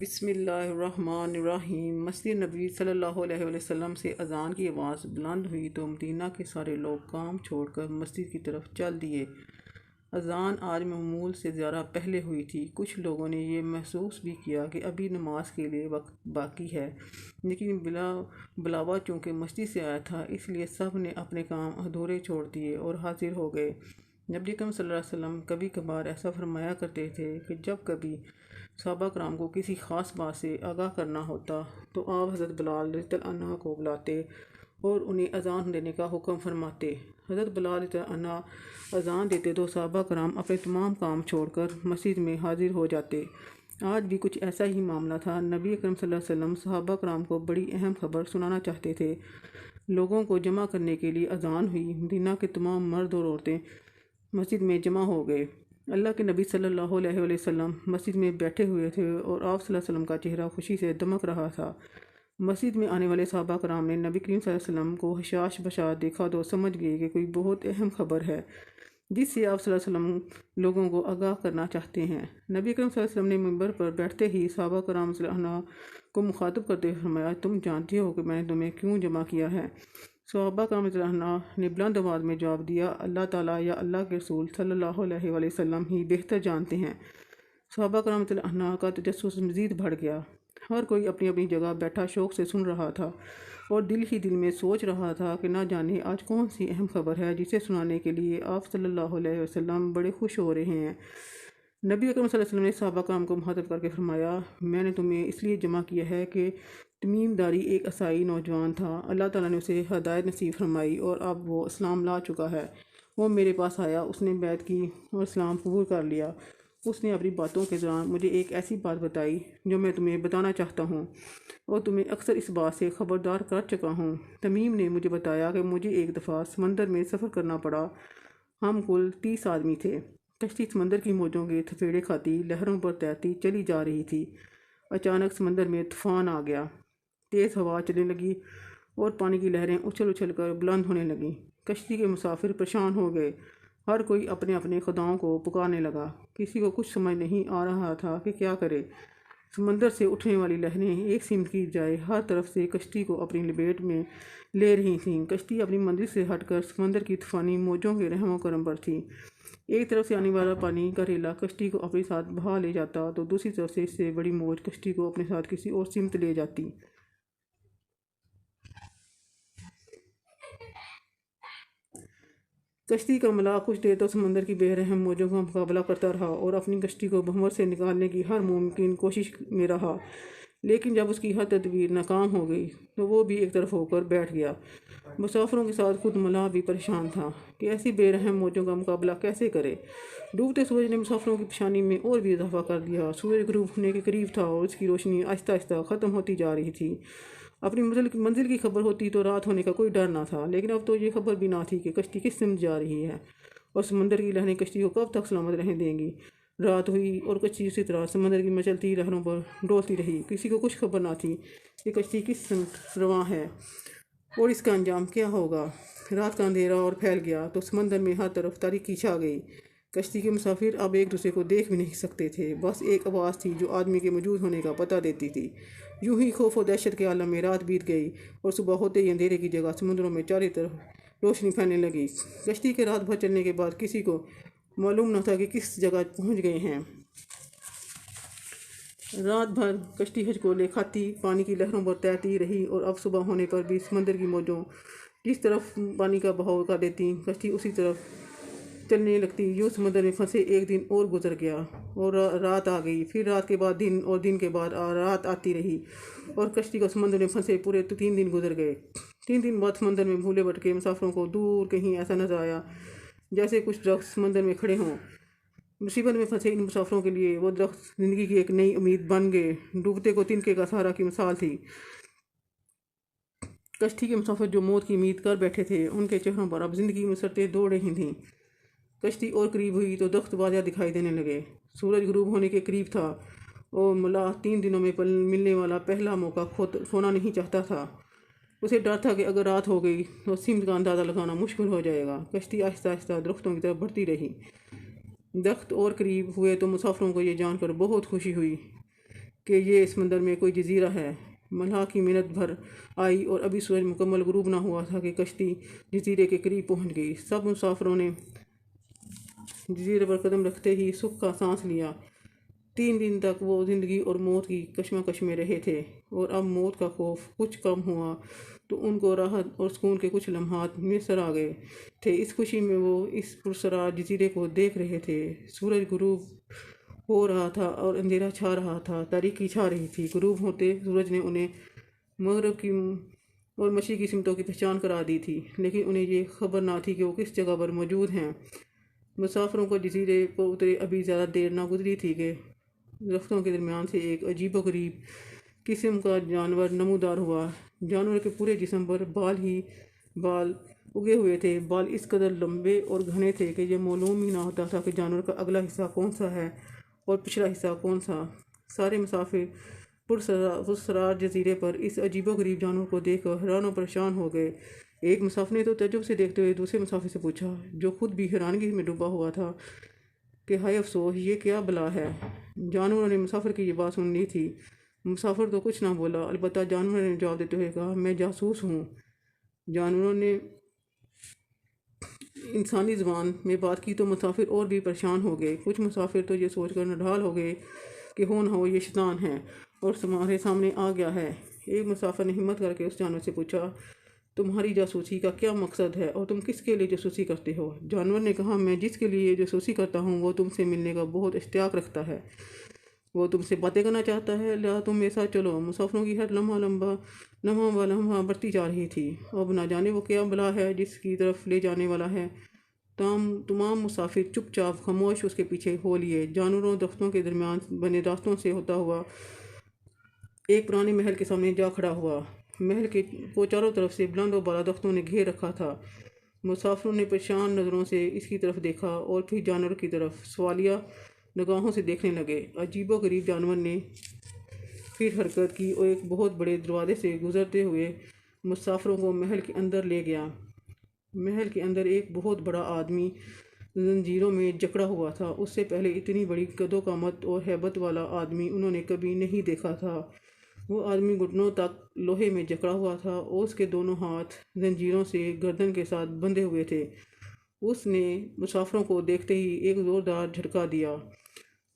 بسم اللہ الرحمن الرحیم۔ مسجد نبوی صلی اللہ علیہ وسلم سے اذان کی آواز بلند ہوئی تو مدینہ کے سارے لوگ کام چھوڑ کر مسجد کی طرف چل دیے۔ اذان آج معمول سے زیادہ پہلے ہوئی تھی۔ کچھ لوگوں نے یہ محسوس بھی کیا کہ ابھی نماز کے لیے وقت باقی ہے، لیکن بلاوا چونکہ مسجد سے آیا تھا، اس لیے سب نے اپنے کام ادھورے چھوڑ دیے اور حاضر ہو گئے۔ نبی اکرم صلی اللہ علیہ وسلم کبھی کبھار ایسا فرمایا کرتے تھے کہ جب کبھی صحابہ کرام کو کسی خاص بات سے آگاہ کرنا ہوتا تو آپ حضرت بلال رضی اللہ عنہ کو بلاتے اور انہیں اذان دینے کا حکم فرماتے۔ حضرت بلال رضی اللہ عنہ اذان دیتے تو صحابہ کرام اپنے تمام کام چھوڑ کر مسجد میں حاضر ہو جاتے۔ آج بھی کچھ ایسا ہی معاملہ تھا۔ نبی اکرم صلی اللہ علیہ وسلم صحابہ کرام کو بڑی اہم خبر سنانا چاہتے تھے۔ لوگوں کو جمع کرنے کے لیے اذان ہوئی۔ مدینہ کے تمام مرد اور عورتیں مسجد میں جمع ہو گئے۔ اللہ کے نبی صلی اللہ علیہ وسلم مسجد میں بیٹھے ہوئے تھے اور آپ صلی اللہ علیہ وسلم کا چہرہ خوشی سے دمک رہا تھا۔ مسجد میں آنے والے صحابہ کرام نے نبی کریم صلی اللہ علیہ وسلم کو حشاش بشاش دیکھا تو سمجھ گئے کہ کوئی بہت اہم خبر ہے جس سے آپ صلی اللہ علیہ وسلم لوگوں کو آگاہ کرنا چاہتے ہیں۔ نبی کریم صلی اللہ علیہ وسلم نے منبر پر بیٹھتے ہی صحابہ کرام صلی اللہ علیہ وسلم کو مخاطب کرتے ہوئے فرمایا، تم جانتے ہو کہ میں نے تمہیں کیوں جمع کیا ہے؟ صحابہ کرام رضی اللہ عنہ نے بلند آواز میں جواب دیا، اللہ تعالیٰ یا اللہ کے رسول صلی اللہ علیہ وسلم ہی بہتر جانتے ہیں۔ صحابہ کرام رضی اللہ عنہ کا تجسس مزید بڑھ گیا۔ ہر کوئی اپنی اپنی جگہ بیٹھا شوق سے سن رہا تھا اور دل ہی دل میں سوچ رہا تھا کہ نہ جانے آج کون سی اہم خبر ہے جسے سنانے کے لیے آپ صلی اللہ علیہ وسلم بڑے خوش ہو رہے ہیں۔ نبی اکرم صلی اللہ علیہ وسلم نے صحابہ کرام کو مخاطب کر کے فرمایا، میں نے تمہیں اس لیے جمع کیا ہے کہ تمیم داری ایک عیسائی نوجوان تھا۔ اللہ تعالیٰ نے اسے ہدایت نصیب فرمائی اور اب وہ اسلام لا چکا ہے۔ وہ میرے پاس آیا، اس نے بیعت کی اور اسلام قبول کر لیا۔ اس نے اپنی باتوں کے دوران مجھے ایک ایسی بات بتائی جو میں تمہیں بتانا چاہتا ہوں اور تمہیں اکثر اس بات سے خبردار کر چکا ہوں۔ تمیم نے مجھے بتایا کہ مجھے ایک دفعہ سمندر میں سفر کرنا پڑا۔ ہم کل 30 آدمی تھے۔ کشتی سمندر کی موجوں کے تھپیڑے کھاتی لہروں پر تیرتی چلی جا رہی تھی۔ اچانک سمندر میں طوفان آ گیا۔ تیز ہوا چلنے لگی اور پانی کی لہریں اچھل اچھل کر بلند ہونے لگیں۔ کشتی کے مسافر پریشان ہو گئے۔ ہر کوئی اپنے اپنے خداؤں کو پکارنے لگا۔ کسی کو کچھ سمجھ نہیں آ رہا تھا کہ کیا کرے۔ سمندر سے اٹھنے والی لہریں ایک سمت کی جائے ہر طرف سے کشتی کو اپنی لپیٹ میں لے رہی تھیں۔ کشتی اپنی منزل سے ہٹ کر سمندر کی طوفانی موجوں کے رحم و کرم پر تھی۔ ایک طرف سے آنے والا پانی کا ریلا کشتی کو اپنے ساتھ بہا لے جاتا تو دوسری طرف سے اس سے بڑی موج کشتی کو اپنے ساتھ کسی اور سمت لے جاتی۔ کشتی کا ملاح کچھ دیر تو سمندر کی بے رحم موجوں کا مقابلہ کرتا رہا اور اپنی کشتی کو بھنور سے نکالنے کی ہر ممکن کوشش میں رہا، لیکن جب اس کی ہر تدبیر ناکام ہو گئی تو وہ بھی ایک طرف ہو کر بیٹھ گیا۔ مسافروں کے ساتھ خود ملاح بھی پریشان تھا کہ ایسی بے رحم موجوں کا مقابلہ کیسے کرے۔ ڈوبتے سورج نے مسافروں کی پریشانی میں اور بھی اضافہ کر دیا۔ سورج غروب ہونے کے قریب تھا اور اس کی روشنی آہستہ آہستہ ختم ہوتی جا رہی تھی۔ اپنی منزل کی خبر ہوتی تو رات ہونے کا کوئی ڈر نہ تھا، لیکن اب تو یہ خبر بھی نہ تھی کہ کشتی کس سمت جا رہی ہے اور سمندر کی لہریں کشتی کو کب تک سلامت رہنے دیں گی۔ رات ہوئی اور کشتی اسی طرح سمندر کی مچلتی لہروں پر ڈولتی رہی۔ کسی کو کچھ خبر نہ تھی کہ کشتی کس سمت رواں ہے اور اس کا انجام کیا ہوگا۔ رات کا اندھیرا اور پھیل گیا تو سمندر میں ہر طرف تاریکی چھا گئی۔ کشتی کے مسافر اب ایک دوسرے کو دیکھ بھی نہیں سکتے تھے۔ بس ایک آواز تھی جو آدمی کے موجود ہونے کا پتہ دیتی تھی۔ یوں ہی خوف و دہشت کے عالم میں رات بیت گئی اور صبح ہوتے ہی اندھیرے کی جگہ سمندروں میں چاروں طرف روشنی پھیلنے لگی۔ کشتی کے رات بھر چلنے کے بعد کسی کو معلوم نہ تھا کہ کس جگہ پہنچ گئے ہیں۔ رات بھر کشتی ہچکولے کھاتی پانی کی لہروں پر تیرتی رہی اور اب صبح ہونے پر بھی سمندر کی موجوں جس طرف پانی کا بہاؤ کر دیتی کشتی اسی طرف چلنے لگتی۔ یوں سمندر میں پھنسے ایک دن اور گزر گیا اور رات آ گئی۔ پھر رات کے بعد دن اور دن کے بعد رات آتی رہی اور کشتی کو سمندر میں پھنسے پورے 3 دن گزر گئے۔ 3 دن بعد سمندر میں بھولے بھٹکے مسافروں کو دور کہیں ایسا نظر آیا جیسے کچھ درخت سمندر میں کھڑے ہوں۔ مصیبت میں پھنسے ان مسافروں کے لیے وہ درخت زندگی کی ایک نئی امید بن گئے۔ ڈوبتے کو تنکے کا سہارا کی مثال تھی۔ کشتی کے مسافر جو موت کی امید کر بیٹھے تھے ان کے چہروں پر اب زندگی مسرتیں دوڑ رہی تھیں۔ کشتی اور قریب ہوئی تو درخت واضح دکھائی دینے لگے۔ سورج غروب ہونے کے قریب تھا اور ملاح 3 دنوں میں ملنے والا پہلا موقع کھونا نہیں چاہتا تھا۔ اسے ڈر تھا کہ اگر رات ہو گئی تو سمت کا اندازہ لگانا مشکل ہو جائے گا۔ کشتی آہستہ آہستہ درختوں کی طرف بڑھتی رہی۔ درخت اور قریب ہوئے تو مسافروں کو یہ جان کر بہت خوشی ہوئی کہ یہ سمندر میں کوئی جزیرہ ہے۔ ملحہ کی محنت بھر آئی اور ابھی سورج مکمل غروب نہ ہوا تھا کہ کشتی جزیرے کے قریب پہنچ گئی۔ سب مسافروں نے جزیرے پر قدم رکھتے ہی سکھ کا سانس لیا۔ 3 دن تک وہ زندگی اور موت کی کشمکش میں رہے تھے، اور اب موت کا خوف کچھ کم ہوا تو ان کو راحت اور سکون کے کچھ لمحات میسر آ گئے تھے۔ اس خوشی میں وہ اس پراسرار جزیرے کو دیکھ رہے تھے۔ سورج غروب ہو رہا تھا اور اندھیرا چھا رہا تھا، تاریکی چھا رہی تھی۔ غروب ہوتے سورج نے انہیں مغرب کی اور مشرق کی سمتوں کی پہچان کرا دی تھی، لیکن انہیں یہ خبر نہ تھی کہ وہ کس جگہ پر موجود ہیں۔ مسافروں کو جزیرے پر اترے ابھی زیادہ دیر نہ گزری تھی کہ درختوں کے درمیان سے ایک عجیب و غریب قسم کا جانور نمودار ہوا۔ جانور کے پورے جسم پر بال ہی بال اگے ہوئے تھے۔ بال اس قدر لمبے اور گھنے تھے کہ یہ معلوم ہی نہ ہوتا تھا کہ جانور کا اگلا حصہ کون سا ہے اور پچھلا حصہ کون سا۔ سارے مسافر پراسرار جزیرے پر اس عجیب و غریب جانور کو دیکھ کر حیران و پریشان ہو گئے۔ ایک مسافر نے تو تعجب سے دیکھتے ہوئے دوسرے مسافر سے پوچھا، جو خود بھی حیرانگی میں ڈوبا ہوا تھا، کہ ہائے افسوس، یہ کیا بلا ہے؟ جانوروں نے مسافر کی یہ بات سن لی تھی۔ مسافر تو کچھ نہ بولا، البتہ جانور نے جواب دیتے ہوئے کہا، میں جاسوس ہوں۔ جانوروں نے انسانی زبان میں بات کی تو مسافر اور بھی پریشان ہو گئے۔ کچھ مسافر تو یہ سوچ کر نڈھال ہو گئے کہ ہو نہ ہو یہ شیطان ہے اور ہمارے سامنے آ گیا ہے۔ ایک مسافر نے ہمت کر کے اس جانور سے پوچھا، تمہاری جاسوسی کا کیا مقصد ہے اور تم کس کے لیے جاسوسی کرتے ہو؟ جانور نے کہا، میں جس کے لیے جاسوسی کرتا ہوں وہ تم سے ملنے کا بہت اشتیاق رکھتا ہے۔ وہ تم سے باتیں کرنا چاہتا ہے، لہٰذا تم میرے ساتھ چلو۔ مسافروں کی ہر لمحہ بڑھتی جا رہی تھی۔ اب نہ جانے وہ کیا بلا ہے جس کی طرف لے جانے والا ہے۔ تمام مسافر چپ چاپ خاموش اس کے پیچھے ہو لیے۔ جانوروں درختوں کے درمیان بنے راستوں سے ہوتا ہوا ایک پرانے محل کے سامنے جا کھڑا ہوا۔ محل کو چاروں طرف سے بلند و بالا درختوں نے گھیر رکھا تھا۔ مسافروں نے پریشان نظروں سے اس کی طرف دیکھا اور پھر جانور کی طرف سوالیہ نگاہوں سے دیکھنے لگے۔ عجیب و غریب جانور نے پھر حرکت کی اور ایک بہت بڑے دروازے سے گزرتے ہوئے مسافروں کو محل کے اندر لے گیا۔ محل کے اندر ایک بہت بڑا آدمی زنجیروں میں جکڑا ہوا تھا۔ اس سے پہلے اتنی بڑی قد و قامت اور ہیبت والا آدمی انہوں نے کبھی نہیں دیکھا تھا۔ وہ آدمی گھٹنوں تک لوہے میں جکڑا ہوا تھا اور اس کے دونوں ہاتھ زنجیروں سے گردن کے ساتھ بندھے ہوئے تھے۔ اس نے مسافروں کو دیکھتے ہی ایک زوردار جھٹکا دیا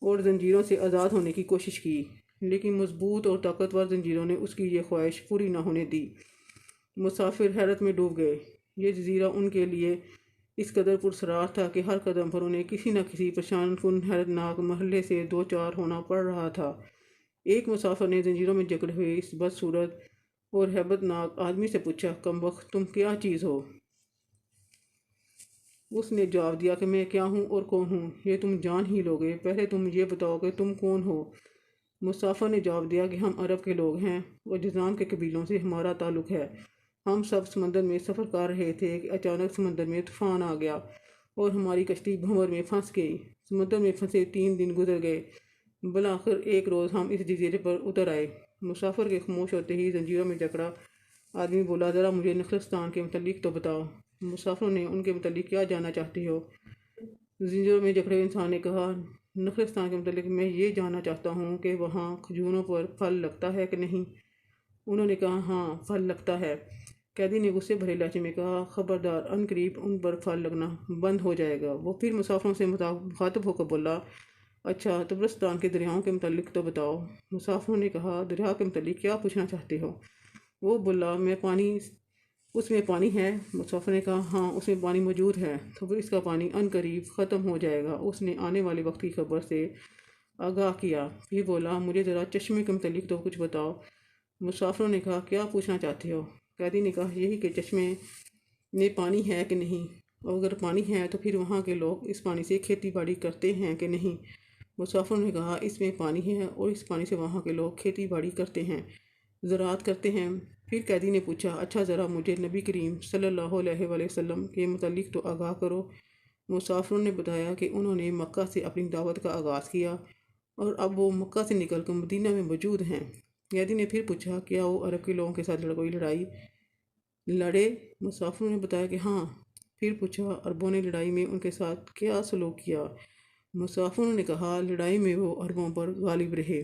اور زنجیروں سے آزاد ہونے کی کوشش کی، لیکن مضبوط اور طاقتور زنجیروں نے اس کی یہ خواہش پوری نہ ہونے دی۔ مسافر حیرت میں ڈوب گئے۔ یہ جزیرہ ان کے لیے اس قدر پراسرار تھا کہ ہر قدم پر انہیں کسی نہ کسی پریشان کن حیرت ناک مرحلے سے دوچار ہونا پڑ رہا تھا۔ ایک مسافر نے زنجیروں میں جکڑے ہوئے اس بدصورت اور ہیبت ناک آدمی سے پوچھا، کم بخت، تم کیا چیز ہو؟ اس نے جواب دیا کہ میں کیا ہوں اور کون ہوں یہ تم جان ہی لوگے، پہلے تم یہ بتاؤ کہ تم کون ہو۔ مسافر نے جواب دیا کہ ہم عرب کے لوگ ہیں اور جذام کے قبیلوں سے ہمارا تعلق ہے۔ ہم سب سمندر میں سفر کر رہے تھے کہ اچانک سمندر میں طوفان آ گیا اور ہماری کشتی بھنور میں پھنس گئی۔ سمندر میں پھنسے 3 دن گزر گئے۔ بالآخر ایک روز ہم اس جزیرے پر اتر آئے۔ مسافر کے خاموش ہوتے ہی زنجیروں میں جکڑا آدمی بولا، ذرا مجھے نخلستان کے متعلق تو بتاؤ۔ مسافروں نے ان کے متعلق کیا جاننا چاہتے ہو؟ زنجیروں میں جکڑے انسان نے کہا، نخلستان کے متعلق میں یہ جاننا چاہتا ہوں کہ وہاں کھجوروں پر پھل لگتا ہے کہ نہیں۔ انہوں نے کہا، ہاں، پھل لگتا ہے۔ قیدی نے غصے بھرے لہجے میں کہا، خبردار، عنقریب قریب ان پر پھل لگنا بند ہو جائے گا۔ وہ پھر مسافروں سے مخاطب ہو کر بولا، اچھا، طبرستان کے دریاؤں کے متعلق تو بتاؤ۔ مسافروں نے کہا، دریا کے متعلق کیا پوچھنا چاہتے ہو؟ وہ بولا، اس میں پانی ہے۔ مسافر نے کہا، ہاں، اس میں پانی موجود ہے، تو پھر اس کا پانی عنقریب ختم ہو جائے گا۔ اس نے آنے والے وقت کی خبر سے آگاہ کیا۔ پھر بولا، مجھے ذرا چشمے کے متعلق تو کچھ بتاؤ۔ مسافروں نے کہا، کیا پوچھنا چاہتے ہو؟ قیدی نے کہا، یہی کہ چشمے میں پانی ہے کہ نہیں، اور اگر پانی ہے تو پھر وہاں کے لوگ اس پانی سے کھیتی باڑی کرتے ہیں کہ نہیں۔ مسافروں نے کہا، اس میں پانی ہے اور اس پانی سے وہاں کے لوگ کھیتی باڑی کرتے ہیں، زراعت کرتے ہیں۔ پھر قیدی نے پوچھا، اچھا، ذرا مجھے نبی کریم صلی اللہ علیہ وآلہ وسلم کے متعلق تو آگاہ کرو۔ مسافروں نے بتایا کہ انہوں نے مکہ سے اپنی دعوت کا آغاز کیا اور اب وہ مکہ سے نکل کر مدینہ میں موجود ہیں۔ قیدی نے پھر پوچھا، کیا وہ عرب کے لوگوں کے ساتھ کوئی لڑائی لڑے؟ مسافروں نے بتایا کہ ہاں۔ پھر پوچھا، عربوں نے لڑائی میں ان کے ساتھ کیا سلوک کیا؟ مسافروں نے کہا، لڑائی میں وہ عربوں پر غالب رہے۔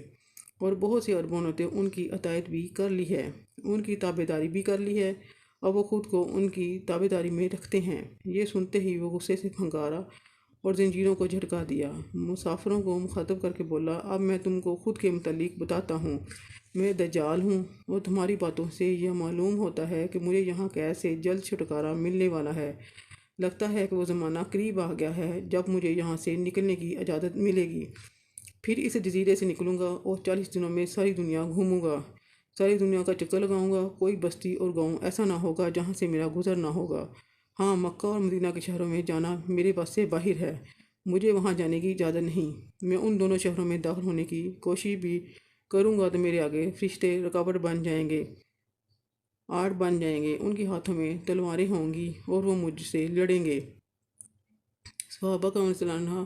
اور بہت سی اربوں نے ان کی اطاعت بھی کر لی ہے، ان کی تابع داری بھی کر لی ہے، اور وہ خود کو ان کی تابع داری میں رکھتے ہیں۔ یہ سنتے ہی وہ غصے سے پھنکارا اور زنجیروں کو جھٹکا دیا۔ مسافروں کو مخاطب کر کے بولا، اب میں تم کو خود کے متعلق بتاتا ہوں، میں دجال ہوں، اور تمہاری باتوں سے یہ معلوم ہوتا ہے کہ مجھے یہاں قید سے جلد چھٹکارا ملنے والا ہے۔ لگتا ہے کہ وہ زمانہ قریب آ گیا ہے جب مجھے یہاں سے نکلنے کی اجازت ملے گی۔ پھر اس جزیرے سے نکلوں گا اور 40 دنوں میں ساری دنیا گھوموں گا، ساری دنیا کا چکر لگاؤں گا۔ کوئی بستی اور گاؤں ایسا نہ ہوگا جہاں سے میرا گزر نہ ہوگا۔ ہاں، مکہ اور مدینہ کے شہروں میں جانا میرے بس سے باہر ہے، مجھے وہاں جانے کی اجازت نہیں۔ میں ان دونوں شہروں میں داخل ہونے کی کوشش بھی کروں گا تو میرے آگے فرشتے رکاوٹ بن جائیں گے، آڑ بن جائیں گے، ان کے ہاتھوں میں تلواریں ہوں گی اور وہ مجھ سے لڑیں گے۔ صحابہ کا رضی اللہ عنہ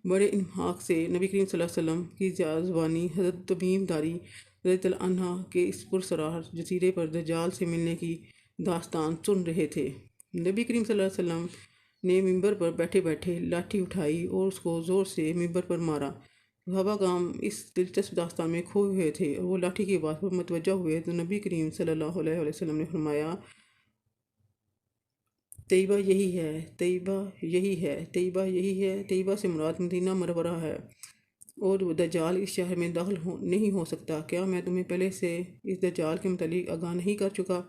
بڑے انفاق سے نبی کریم صلی اللہ علیہ وسلم کی زبانی حضرت تمیم داری رضی اللہ عنہ کے اس پرسرار جزیرے پر دجال سے ملنے کی داستان سن رہے تھے۔ نبی کریم صلی اللہ علیہ وسلم نے ممبر پر بیٹھے بیٹھے لاٹھی اٹھائی اور اس کو زور سے ممبر پر مارا۔ صحابہ کرام اس دلچسپ داستان میں کھوئے ہوئے تھے اور وہ لاٹھی کی بات پر متوجہ ہوئے تو نبی کریم صلی اللہ علیہ وسلم نے فرمایا، طیبہ یہی ہے، طیبہ یہی ہے، طیبہ یہی ہے۔ طیبہ سے مراد مدینہ منورہ ہے، اور دجال اس شہر میں داخل نہیں ہو سکتا۔ کیا میں تمہیں پہلے سے اس دجال کے متعلق آگاہ نہیں کر چکا؟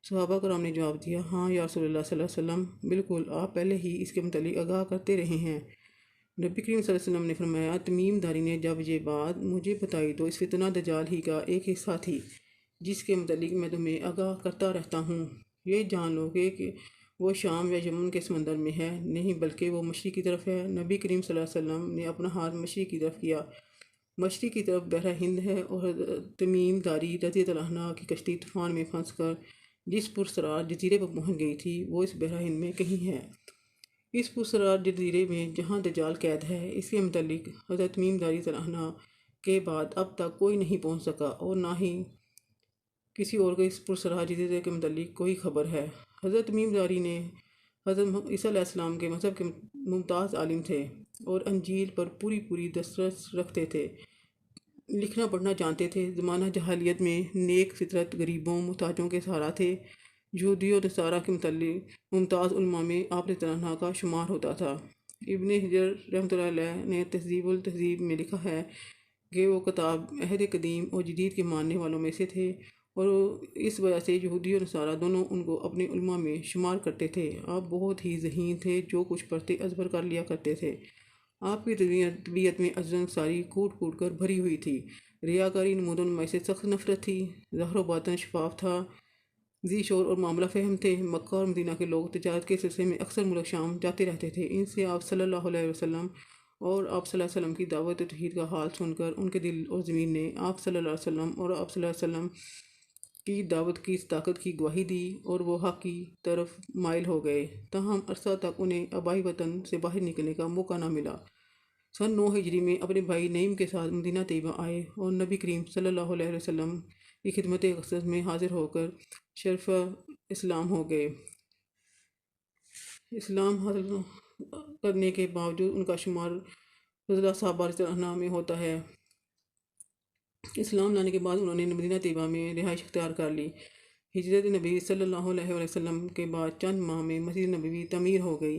صحابہ کرام نے جواب دیا، ہاں یا رسول اللہ صلی اللہ علیہ وسلم، بالکل، آپ پہلے ہی اس کے متعلق آگاہ کرتے رہے ہیں۔ نبی کریم صلی اللہ علیہ وسلم نے فرمایا، تمیم داری نے جب یہ بات مجھے بتائی تو اس فتنہ دجال ہی کا ایک حصہ تھی جس کے متعلق میں تمہیں آگاہ کرتا رہتا ہوں۔ یہ جان لو کہ وہ شام یا یمن کے سمندر میں ہے، نہیں بلکہ وہ مشرق کی طرف ہے۔ نبی کریم صلی اللہ علیہ وسلم نے اپنا ہاتھ مشرق کی طرف کیا، مشرق کی طرف بحر ہند ہے، اور تمیم داری رضی اللہ عنہ کی کشتی طوفان میں پھنس کر جس پرسرار جزیرے پر پہنچ گئی تھی وہ اس بحر ہند میں کہیں ہے۔ اس پرسرار جزیرے میں جہاں دجال قید ہے، اس کے متعلق حضرت تمیم داری رضی اللہ عنہ کے بعد اب تک کوئی نہیں پہنچ سکا، اور نہ ہی کسی اور کو اس پرسرار جزیرے کے متعلق کوئی خبر ہے۔ حضرت تمیم داری نے حضرت عیسیٰ علیہ السلام کے مذہب کے ممتاز عالم تھے اور انجیل پر پوری دسترس رکھتے تھے، لکھنا پڑھنا جانتے تھے۔ زمانہ جاہلیت میں نیک فطرت غریبوں محتاجوں کے سہارا تھے۔ یہودی اور نصارہ کے متعلق ممتاز علماء میں آپ رضی اللہ عنہ کا شمار ہوتا تھا۔ ابن حجر رحمۃ اللہ علیہ نے تہذیب التہذیب میں لکھا ہے کہ وہ کتاب عہد قدیم اور جدید کے ماننے والوں میں سے تھے، اور اس وجہ سے یہودی اور نصارہ دونوں ان کو اپنے علماء میں شمار کرتے تھے۔ آپ بہت ہی ذہین تھے، جو کچھ پڑھتے ازبر کر لیا کرتے تھے۔ آپ کی طبیعت میں عجز و انکساری کوٹ کوٹ کر بھری ہوئی تھی، ریاکاری نمود و نمائی سے سخت نفرت تھی، ظاہر و باطن شفاف تھا، ذی شعور اور معاملہ فہم تھے۔ مکہ اور مدینہ کے لوگ تجارت کے سلسلے میں اکثر ملک شام جاتے رہتے تھے۔ ان سے آپ صلی اللہ علیہ وسلم اور آپ صلی اللہ علیہ وسلم کی دعوت توحید کا حال سن کر ان کے دل اور ضمیر نے آپ صلی اللہ علیہ وسلم اور آپ صلی اللہ علیہ وسلم کی دعوت کی صداقت کی گواہی دی، اور وہ حق کی طرف مائل ہو گئے، تاہم عرصہ تک انہیں آبائی وطن سے باہر نکلنے کا موقع نہ ملا۔ سن 9 ہجری میں اپنے بھائی نعیم کے ساتھ مدینہ طیبہ آئے اور نبی کریم صلی اللہ علیہ وسلم کی خدمت اقدس میں حاضر ہو کر شرف اسلام ہو گئے۔ اسلام حاصل کرنے کے باوجود ان کا شمار فضلہ صحابہ رضی اللہ عنہ میں ہوتا ہے۔ اسلام لانے کے بعد انہوں نے مدینہ طیبہ میں رہائش اختیار کر لی۔ ہجرت نبی صلی اللہ علیہ وسلم کے بعد چند ماہ میں مسجد نبوی تعمیر ہو گئی۔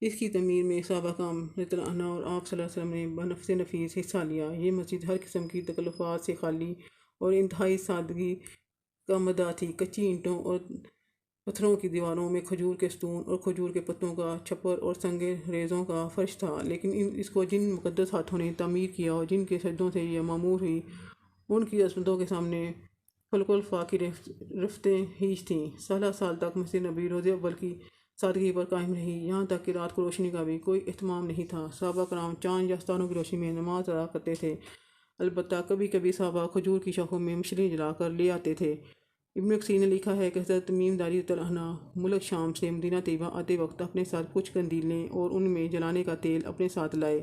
اس کی تعمیر میں صحابہ کرام رضی اللہ عنہ اور آپ صلی اللہ علیہ وسلم نے بنفس نفیس حصہ لیا۔ یہ مسجد ہر قسم کی تکلفات سے خالی اور انتہائی سادگی کا مدعا تھی۔ کچی اینٹوں اور پتھروں کی دیواروں میں کھجور کے ستون اور کھجور کے پتوں کا چھپر اور سنگ ریزوں کا فرش تھا، لیکن اس کو جن مقدس ہاتھوں نے تعمیر کیا اور جن کے سجدوں سے یہ معمور ہوئی، ان کی عظمتوں کے سامنے خلق الفاء کی رفتیں ہیچ تھیں۔ سالہ سال تک مسجد نبوی روز اول کی سادگی پر قائم رہی، یہاں تک کہ رات کو روشنی کا بھی کوئی اہتمام نہیں تھا۔ صحابہ کرام چاند یا ستاروں کی روشنی میں نماز ادا کرتے تھے، البتہ کبھی کبھی صحابہ کھجور کی شاخوں میں مشعلیں جلا کر لے آتے تھے۔ ابن کثیر نے لکھا ہے کہ حضرت تمیم داری رضی اللہ عنہ ملک شام سے مدینہ طیبہ آتے وقت اپنے ساتھ کچھ قندیلیں اور ان میں جلانے کا تیل اپنے ساتھ لائے۔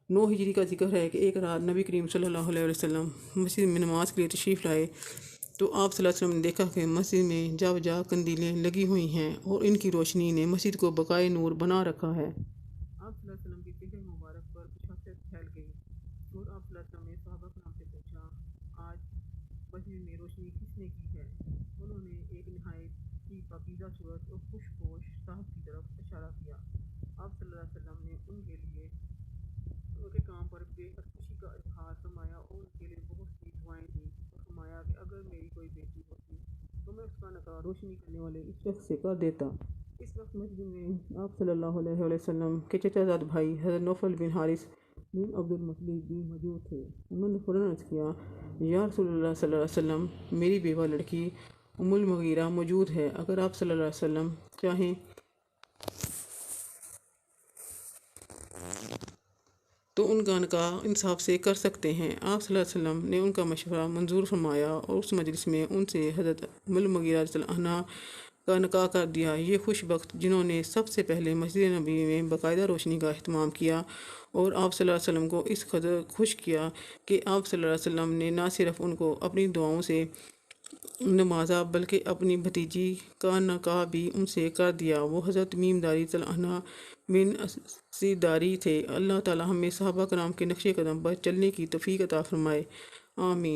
9 ہجری کا ذکر ہے کہ ایک رات نبی کریم صلی اللہ علیہ وسلم مسجد میں نماز کے لیے تشریف لائے تو آپ صلی اللہ علیہ وسلم نے دیکھا کہ مسجد میں جا بجا قندیلیں لگی ہوئی ہیں اور ان کی روشنی نے مسجد کو بقائے نور بنا رکھا ہے۔ آپ صلی اللہ علیہ وسلم کے چہرے مبارک پر بشاشت پھیل گئی، اور آپ صلی اللہ علیہ وسلم نے صحابہ کرام سے پوچھا، باطن میں روشنی کس نے کی ہے؟ انہوں نے ایک نہایت ہی پاکیزہ صورت اور خوش پوش صاحب کی طرف اشارہ کیا۔ آپ صلی اللہ علیہ وسلم نے ان کے لیے ان کے کام پر بے حد خوشی کا اظہار فرمایا اور ان کے لیے بہت سی دعائیں دیں اور فرمایا کہ اگر میری کوئی بیٹی ہوتی تو میں اس کا نکاح روشنی کرنے والے اس شخص سے کر دیتا۔ اس وقت مسجد میں آپ صلی اللہ علیہ وسلم کے چچا زاد بھائی حضرت نوفل بن حارث بن عبد المطلب بھی موجود تھے۔ انہوں نے فوراً عرض کیا، یا رسول اللہ صلی اللہ علیہ وسلم، میری بیوہ لڑکی ام المغیرہ موجود ہے، اگر آپ صلی اللہ علیہ وسلم چاہیں تو ان کا نکاح انصاف سے کر سکتے ہیں۔ آپ صلی اللہ علیہ وسلم نے ان کا مشورہ منظور فرمایا اور اس مجلس میں ان سے حضرت ام المغیرہ رضی اللہ عنہا کا نکاح کر دیا۔ یہ خوش بخت جنہوں نے سب سے پہلے مسجد نبی میں باقاعدہ روشنی کا اہتمام کیا اور آپ صلی اللہ علیہ وسلم کو اس قدر خوش کیا کہ آپ صلی اللہ علیہ وسلم نے نہ صرف ان کو اپنی دعاؤں سے نوازا بلکہ اپنی بھتیجی کا نکاح بھی ان سے کر دیا۔ وہ حضرت تمیم داری رضی اللہ عنہ بن اسید داری تھے۔ اللہ تعالی ہمیں صحابہ کرام کے نقش قدم پر چلنے کی توفیق عطا فرمائے، آمین۔